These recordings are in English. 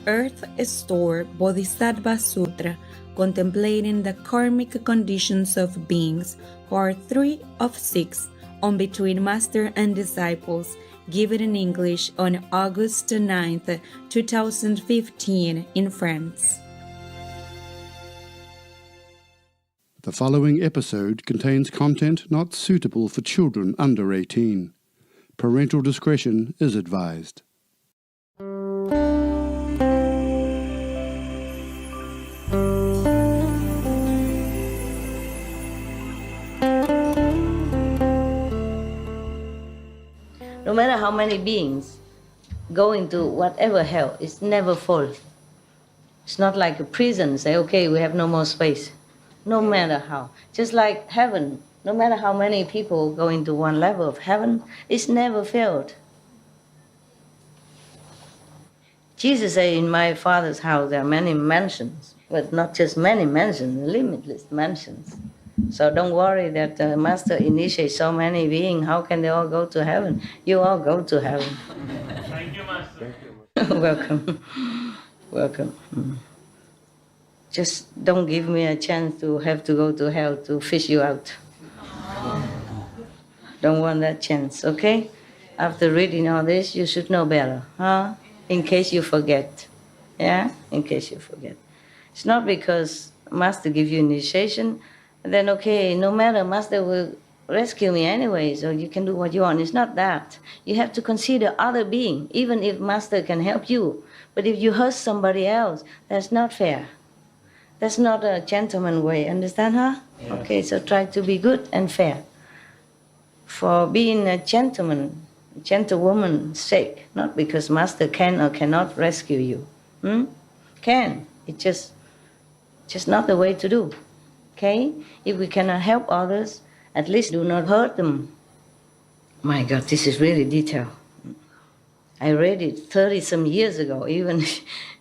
Earth Store Bodhisattva Sutra, contemplating the karmic conditions of beings, part 3 of 6, on Between Master and Disciples, given in English on August 9th, 2015 in France. The following episode contains content not suitable for children under 18. Parental discretion is advised. No matter how many beings go into whatever hell, it's never full. It's not like a prison, say, okay, we have no more space. No matter how. Just like heaven, no matter how many people go into one level of heaven, it's never filled. Jesus said, in my Father's house there are many mansions, but not just many mansions, limitless mansions. So don't worry that the Master initiates so many beings. How can they all go to heaven? You all go to heaven. Thank you, Master. Welcome. Welcome. Just don't give me a chance to have to go to hell to fish you out. Don't want that chance, okay? After reading all this, you should know better, huh? In case you forget. Yeah? In case you forget. It's not because Master gives you initiation, then okay, no matter, Master will rescue me anyway, so you can do what you want. It's not that. You have to consider other being, even if Master can help you. But if you hurt somebody else, that's not fair. That's not a gentleman way, understand, huh? Yeah. Okay, so try to be good and fair. For being a gentleman, gentlewoman's sake, not because Master can or cannot rescue you. Can. It's just not the way to do. Okay? If we cannot help others, at least do not hurt them. My God, this is really detailed. I read it 30-some years ago. Even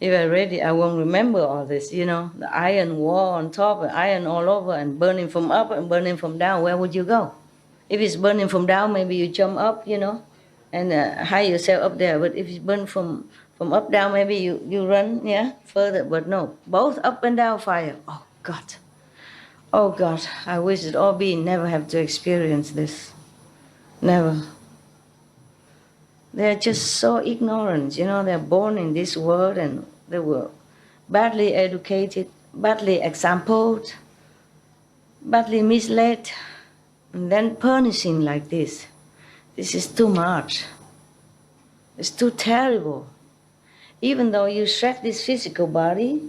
if I read it, I won't remember all this, you know. The iron wall on top, iron all over, and burning from up and burning from down. Where would you go? If it's burning from down, maybe you jump up, you know, and hide yourself up there. But if it's burning from up down, maybe you run, yeah, further. But no, both up and down fire. Oh, God. Oh, God, I wish that all beings never have to experience this. Never. They're just so ignorant, you know, they're born in this world and they were badly educated, badly exampled, badly misled, and then punishing like this. This is too much. It's too terrible. Even though you shred this physical body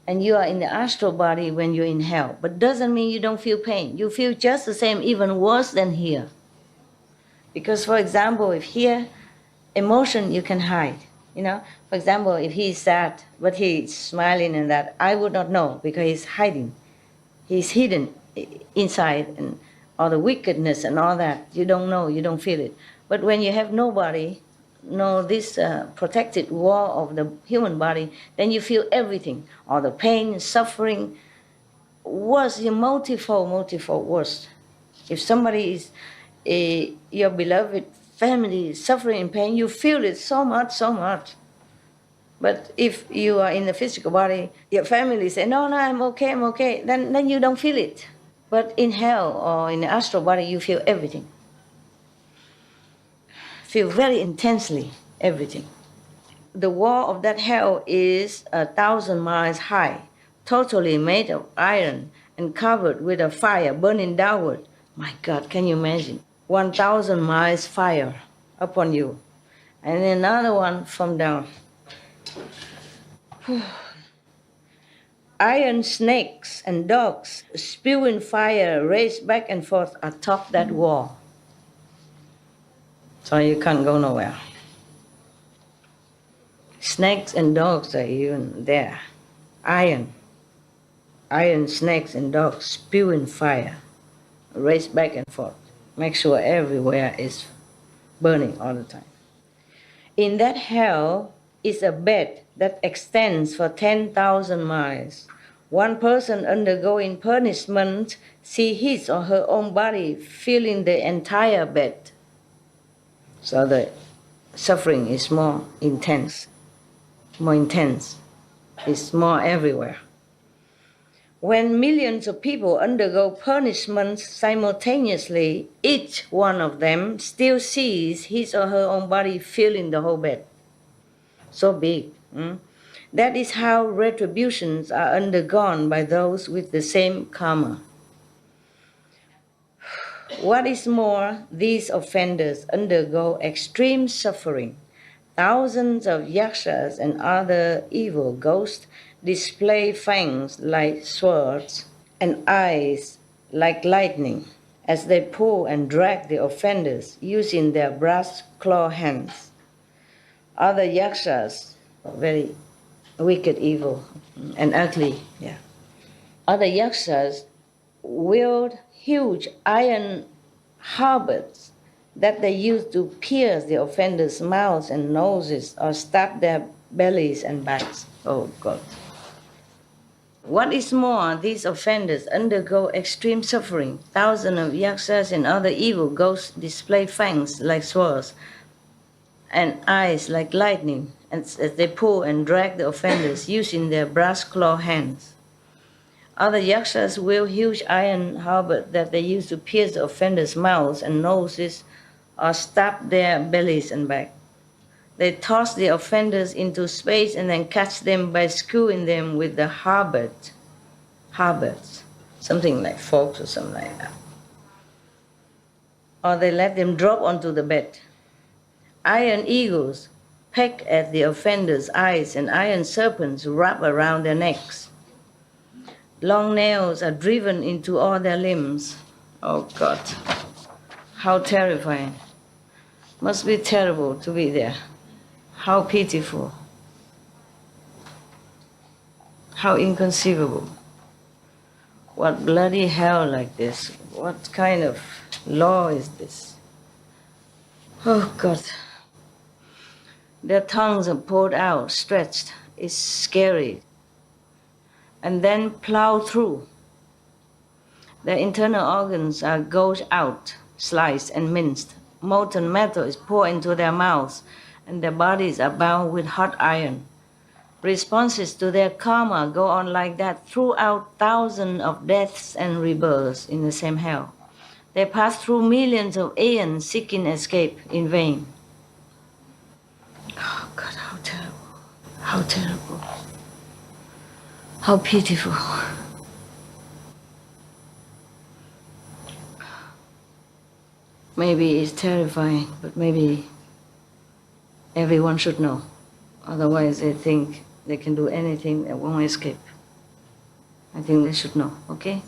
and you are in the astral body when you're in hell, but doesn't mean you don't feel pain. You feel just the same, even worse than here. Because, for example, if here, emotion you can hide, you know. For example, if he's sad, but he's smiling and that, I would not know because he's hiding. He's hidden inside and all the wickedness and all that. You don't know, you don't feel it. But when you have nobody, no this protected wall of the human body, then you feel everything. All the pain, suffering, worse, multifold worse. If somebody is your beloved family is suffering in pain, you feel it so much. But if you are in the physical body, your family say, no, I'm okay, then you don't feel it. But in hell or in the astral body, you feel everything. Feel very intensely everything. The wall of that hell is 1,000 miles high, totally made of iron and covered with a fire burning downward. My God, can you imagine? 1,000 miles fire upon you. And another one from down. Iron snakes and dogs spewing fire race back and forth atop that wall. So you can't go nowhere. Snakes and dogs are even there. Iron snakes and dogs spewing fire race back and forth. Make sure everywhere is burning all the time. In that hell is a bed that extends for 10,000 miles. One person undergoing punishment sees his or her own body filling the entire bed. So the suffering is more intense. more intense. It's more everywhere. When millions of people undergo punishments simultaneously, each one of them still sees his or her own body filling the whole bed. So big. That is how retributions are undergone by those with the same karma. What is more, these offenders undergo extreme suffering. Thousands of yakshas and other evil ghosts display fangs like swords and eyes like lightning as they pull and drag the offenders using their brass claw hands. Other yakshas, very wicked, evil, and ugly, Other yakshas wield huge iron halberds that they use to pierce the offenders' mouths and noses or stab their bellies and backs. Oh God. What is more, these offenders undergo extreme suffering. Thousands of yakshas and other evil ghosts display fangs like swords and eyes like lightning as they pull and drag the offenders using their brass claw hands. Other yakshas wield huge iron halberds that they use to pierce the offenders' mouths and noses or stab their bellies and back. They toss the offenders into space and then catch them by screwing them with the halberds, something like forks or something like that. Or they let them drop onto the bed. Iron eagles peck at the offenders' eyes and iron serpents wrap around their necks. Long nails are driven into all their limbs. Oh God, how terrifying. Must be terrible to be there. How pitiful. How inconceivable. What bloody hell like this? What kind of law is this? Oh God. Their tongues are pulled out, stretched. It's scary. And then plow through. Their internal organs are gouged out, sliced and minced. Molten metal is poured into their mouths, and their bodies are bound with hot iron. Responses to their karma go on like that throughout thousands of deaths and rebirths in the same hell. They pass through millions of aeons seeking escape in vain. Oh God, how terrible. How terrible. How pitiful. Maybe it's terrifying, but maybe everyone should know. Otherwise they think they can do anything and won't escape. I think they should know, okay?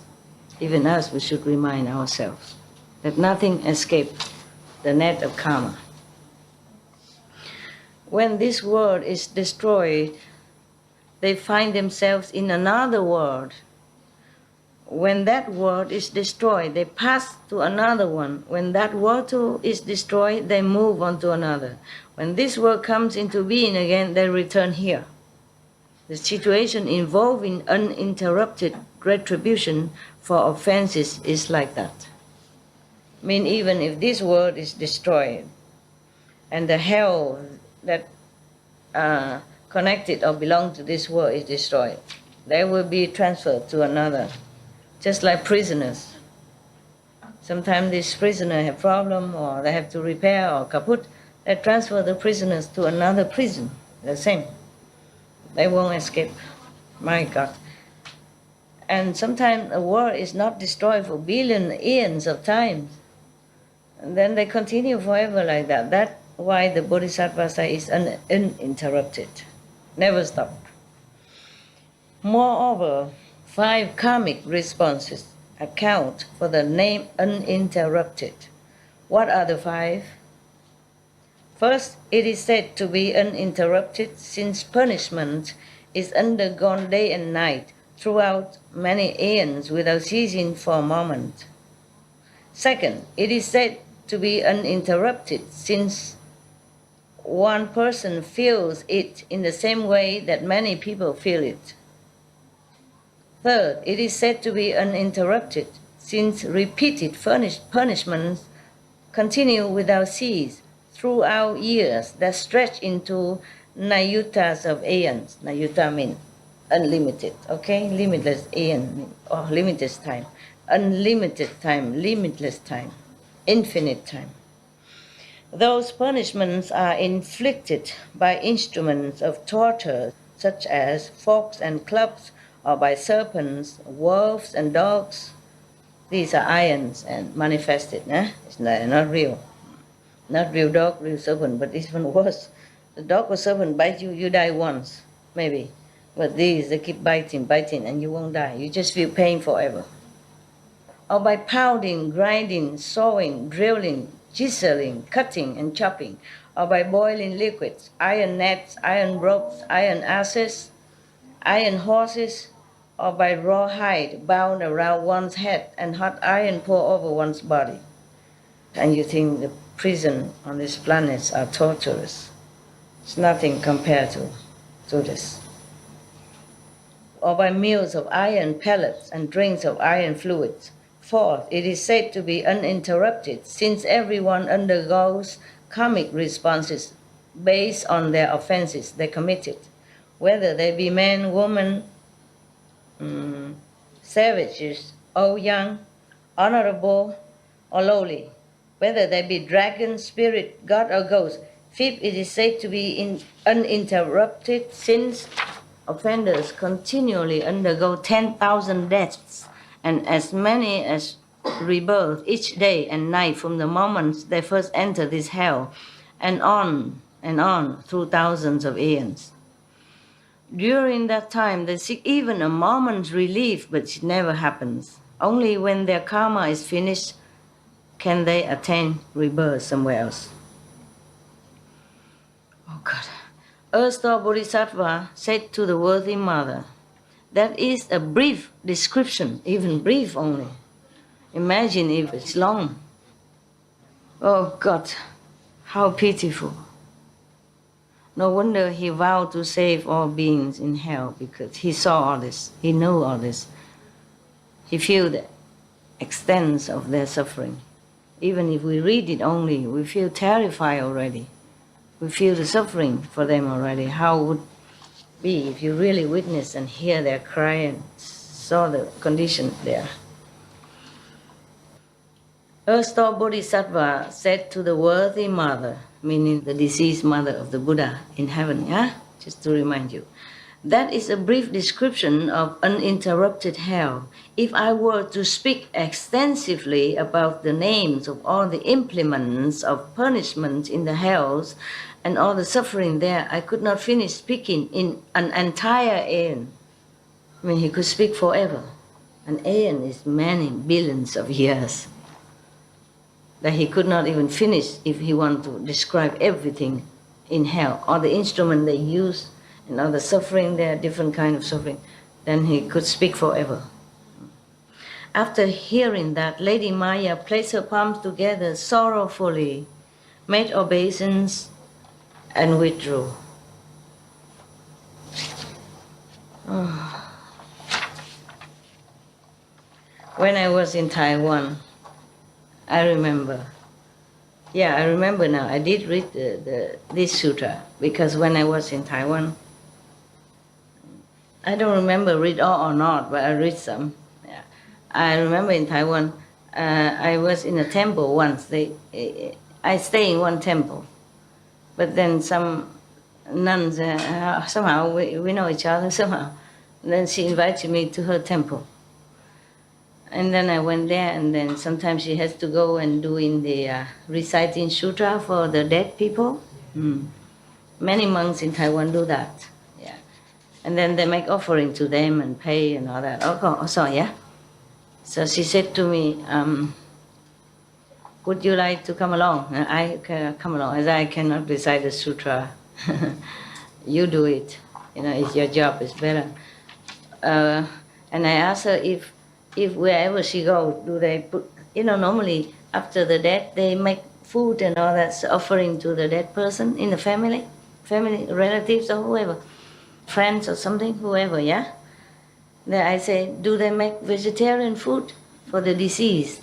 Even us, we should remind ourselves that nothing escapes the net of karma. When this world is destroyed, they find themselves in another world. When that world is destroyed, they pass to another one. When that world too is destroyed, they move on to another. When this world comes into being again, they return here. The situation involving uninterrupted retribution for offenses is like that. I mean, even if this world is destroyed and the hell that connected or belong to this world is destroyed, they will be transferred to another, just like prisoners. Sometimes these prisoners have problem or they have to repair or kaput, they transfer the prisoners to another prison, the same. They won't escape. My God. And sometimes a world is not destroyed for billions, eons of times. And then they continue forever like that. That's why the Bodhisattva is uninterrupted. Never stop. Moreover, 5 karmic responses account for the name uninterrupted. What are the 5? First, it is said to be uninterrupted since punishment is undergone day and night throughout many aeons without ceasing for a moment. Second, it is said to be uninterrupted since one person feels it in the same way that many people feel it. Third, it is said to be uninterrupted since repeated punishments continue without cease throughout years that stretch into nayutas of aeons. Nayuta means unlimited, okay? Limitless aeon, or limitless time. Unlimited time, limitless time, infinite time. Those punishments are inflicted by instruments of torture, such as forks and clubs, or by serpents, wolves and dogs. These are ions and manifested, It's not real. Not real dog, real serpent, but even worse. The dog or serpent bite you, you die once, maybe. But these, they keep biting, and you won't die. You just feel pain forever. Or by pounding, grinding, sawing, drilling, chiseling, cutting, and chopping. Or by boiling liquids, iron nets, iron ropes, iron asses, iron horses, or by raw hide bound around one's head and hot iron poured over one's body. And you think the prison on these planets are torturous. It's nothing compared to this. Or by meals of iron pellets and drinks of iron fluids. Fourth, it is said to be uninterrupted, since everyone undergoes karmic responses based on their offenses they committed, whether they be men, woman, savages, old, young, honorable, or lowly, whether they be dragon, spirit, god, or ghost. Fifth, it is said to be uninterrupted, since offenders continually undergo 10,000 deaths and as many as rebirth each day and night from the moment they first enter this hell, and on through thousands of aeons. During that time, they seek even a moment's relief, but it never happens. Only when their karma is finished can they attain rebirth somewhere else. Oh God. Erstwhile Bodhisattva said to the worthy mother, that is a brief description, even brief only. Imagine if it's long. Oh God, how pitiful. No wonder he vowed to save all beings in hell, because he saw all this, he knew all this. He feel the extent of their suffering. Even if we read it only, we feel terrified already. We feel the suffering for them already. How would it be if you really witness and hear their cry and saw the condition there? Erstwhile Bodhisattva said to the worthy mother, meaning the deceased mother of the Buddha in heaven, just to remind you, that is a brief description of uninterrupted hell. If I were to speak extensively about the names of all the implements of punishment in the hells and all the suffering there, I could not finish speaking in an entire aeon. I mean, he could speak forever. An aeon is many billions of years. That he could not even finish if he wanted to describe everything in hell, all the instruments they use, and all the suffering there, different kind of suffering, then he could speak forever. After hearing that, Lady Maya placed her palms together sorrowfully, made obeisance, and withdrew. Oh. When I was in Taiwan, I remember. Yeah, I remember now. I did read this sutra, because when I was in Taiwan, I don't remember read all or not, but I read some. Yeah. I remember in Taiwan, I was in a temple once. I stayed in one temple, but then some nuns, somehow we know each other somehow. And then she invited me to her temple. And then I went there, and then sometimes she has to go and do in the reciting sutra for the dead people. Many monks in Taiwan do that. Yeah, and then they make offering to them and pay and all that. So she said to me, "Would you like to come along?" And I can come along. As I cannot recite the sutra, you do it. It's your job. It's better. And I asked her if wherever she goes, do they put, normally after the death, they make food and all that offering to the dead person in the family, relatives or whoever, friends or something, whoever, yeah? Then I say, do they make vegetarian food for the deceased,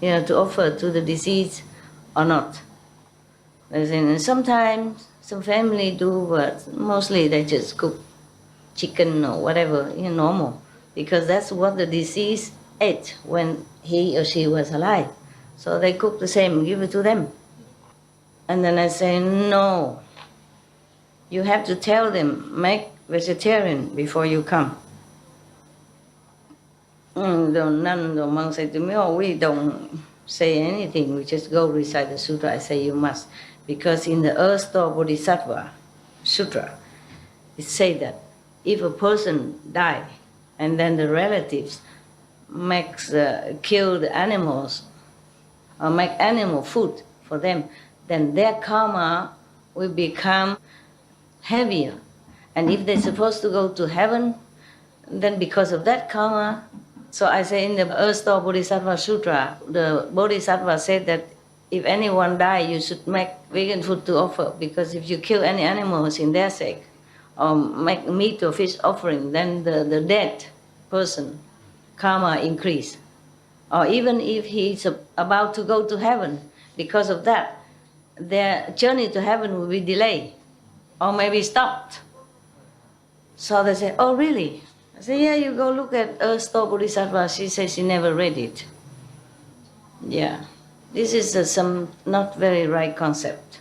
to offer to the deceased or not? And sometimes Some family do, but mostly they just cook chicken or whatever, normal, because that's what the deceased ate when he or she was alive. So they cook the same and give it to them. And then I say, no, you have to tell them, make vegetarian before you come. The nun, the monk said to me, oh, we don't say anything, we just go recite the sutra. I say, you must, because in the Earth Store Bodhisattva Sutra, it says that if a person die and then the relatives kill the animals or make animal food for them, then their karma will become heavier. And if they're supposed to go to heaven, then because of that karma, so I say in the Earth Store Bodhisattva Sutra, the Bodhisattva said that if anyone die, you should make vegan food to offer, because if you kill any animals in their sake, or make meat or fish offering, then the dead person karma increase. Or even if he's about to go to heaven, because of that, their journey to heaven will be delayed or maybe stopped. So they say, oh really? I say, yeah, you go look at Earth Store Bodhisattva. She says she never read it. Yeah, this is some not very right concept.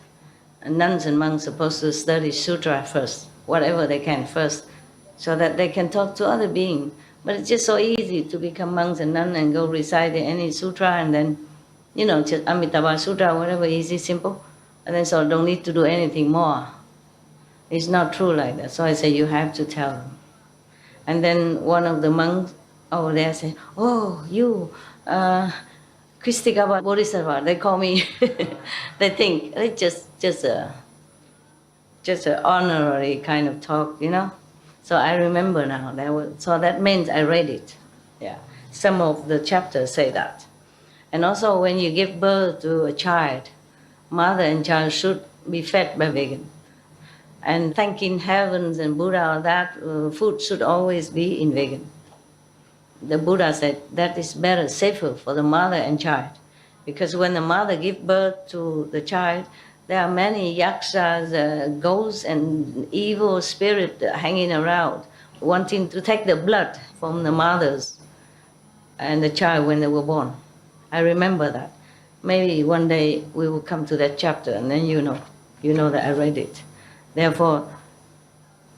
And nuns and monks are supposed to study sutra first, whatever they can first, so that they can talk to other beings. But it's just so easy to become monks and nuns and go recite any sutra and then, just Amitabha Sutra, whatever, easy, simple. And then so don't need to do anything more. It's not true like that. So I say, you have to tell them. And then one of the monks over there said, oh, you, Kristikaba Bodhisattva, they call me. They think it's just an honorary kind of talk, So I remember now. So that means I read it. Yeah, some of the chapters say that. And also when you give birth to a child, mother and child should be fed by vegan. And thanking heavens and Buddha that food should always be in vegan. The Buddha said that is better, safer for the mother and child. Because when the mother gives birth to the child, there are many yakshas, ghosts and evil spirits hanging around, wanting to take the blood from the mothers and the child when they were born. I remember that. Maybe one day we will come to that chapter and then you know that I read it. Therefore,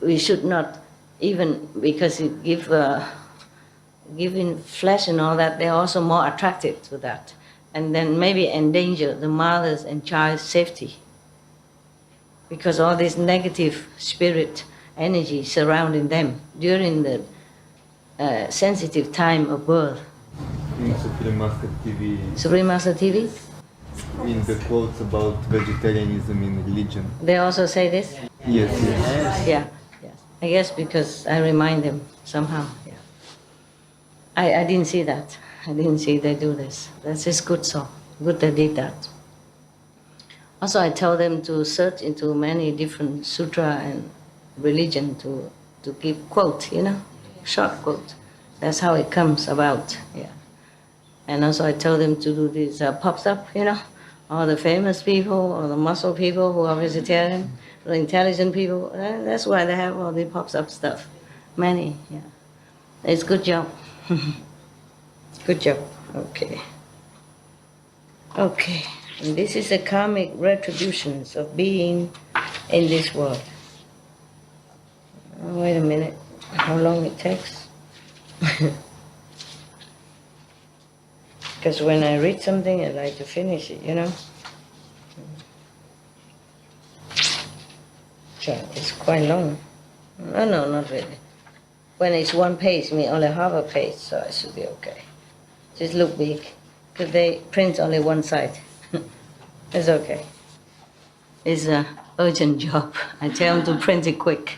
we should not, even because it giving flesh and all that, they're also more attracted to that. And then maybe endanger the mother's and child's safety. Because all this negative spirit energy surrounding them during the sensitive time of birth. In Supreme Master TV. Supreme Master TV? In the quotes about vegetarianism in religion. They also say this? Yes. Yeah, yes. I guess because I remind them somehow. Yeah. I didn't see that. I didn't see they do this. That's just good, so good they did that. Also, I tell them to search into many different sutra and religion to give quote, short quote. That's how it comes about. Yeah. And also, I tell them to do this pops up, all the famous people or the muscle people who are vegetarian, the intelligent people. That's why they have all the pops up stuff. Many, yeah. It's good job. Good job. Okay. Okay. And this is the karmic retributions of being in this world. Wait a minute. How long it takes? Because when I read something, I like to finish it, So it's quite long. No, not really. When it's one page, only half a page, so it should be okay. Just look big, because they print only one side. It's okay. It's an urgent job. I tell them to print it quick.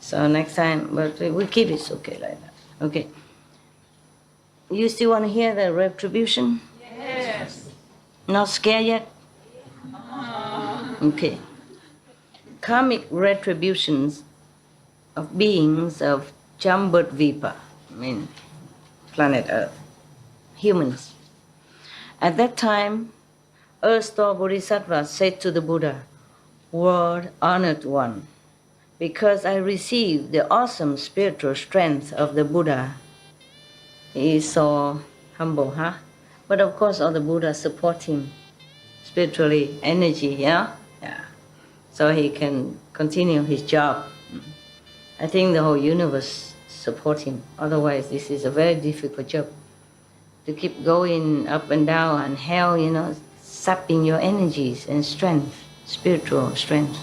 So next time, but we keep it okay like that. Okay. You still want to hear the retribution? Yes. Not scared yet? Okay. Karmic retributions of beings of Jambudvipa, planet Earth, humans. At that time, Earth Store Bodhisattva said to the Buddha, world honored one, because I received the awesome spiritual strength of the Buddha. He is so humble, huh? But of course all the Buddhas support him spiritually, energy, yeah? Yeah. So he can continue his job. I think the whole universe support him. Otherwise this is a very difficult job. To keep going up and down and hell, sapping your energies and strength, spiritual strength.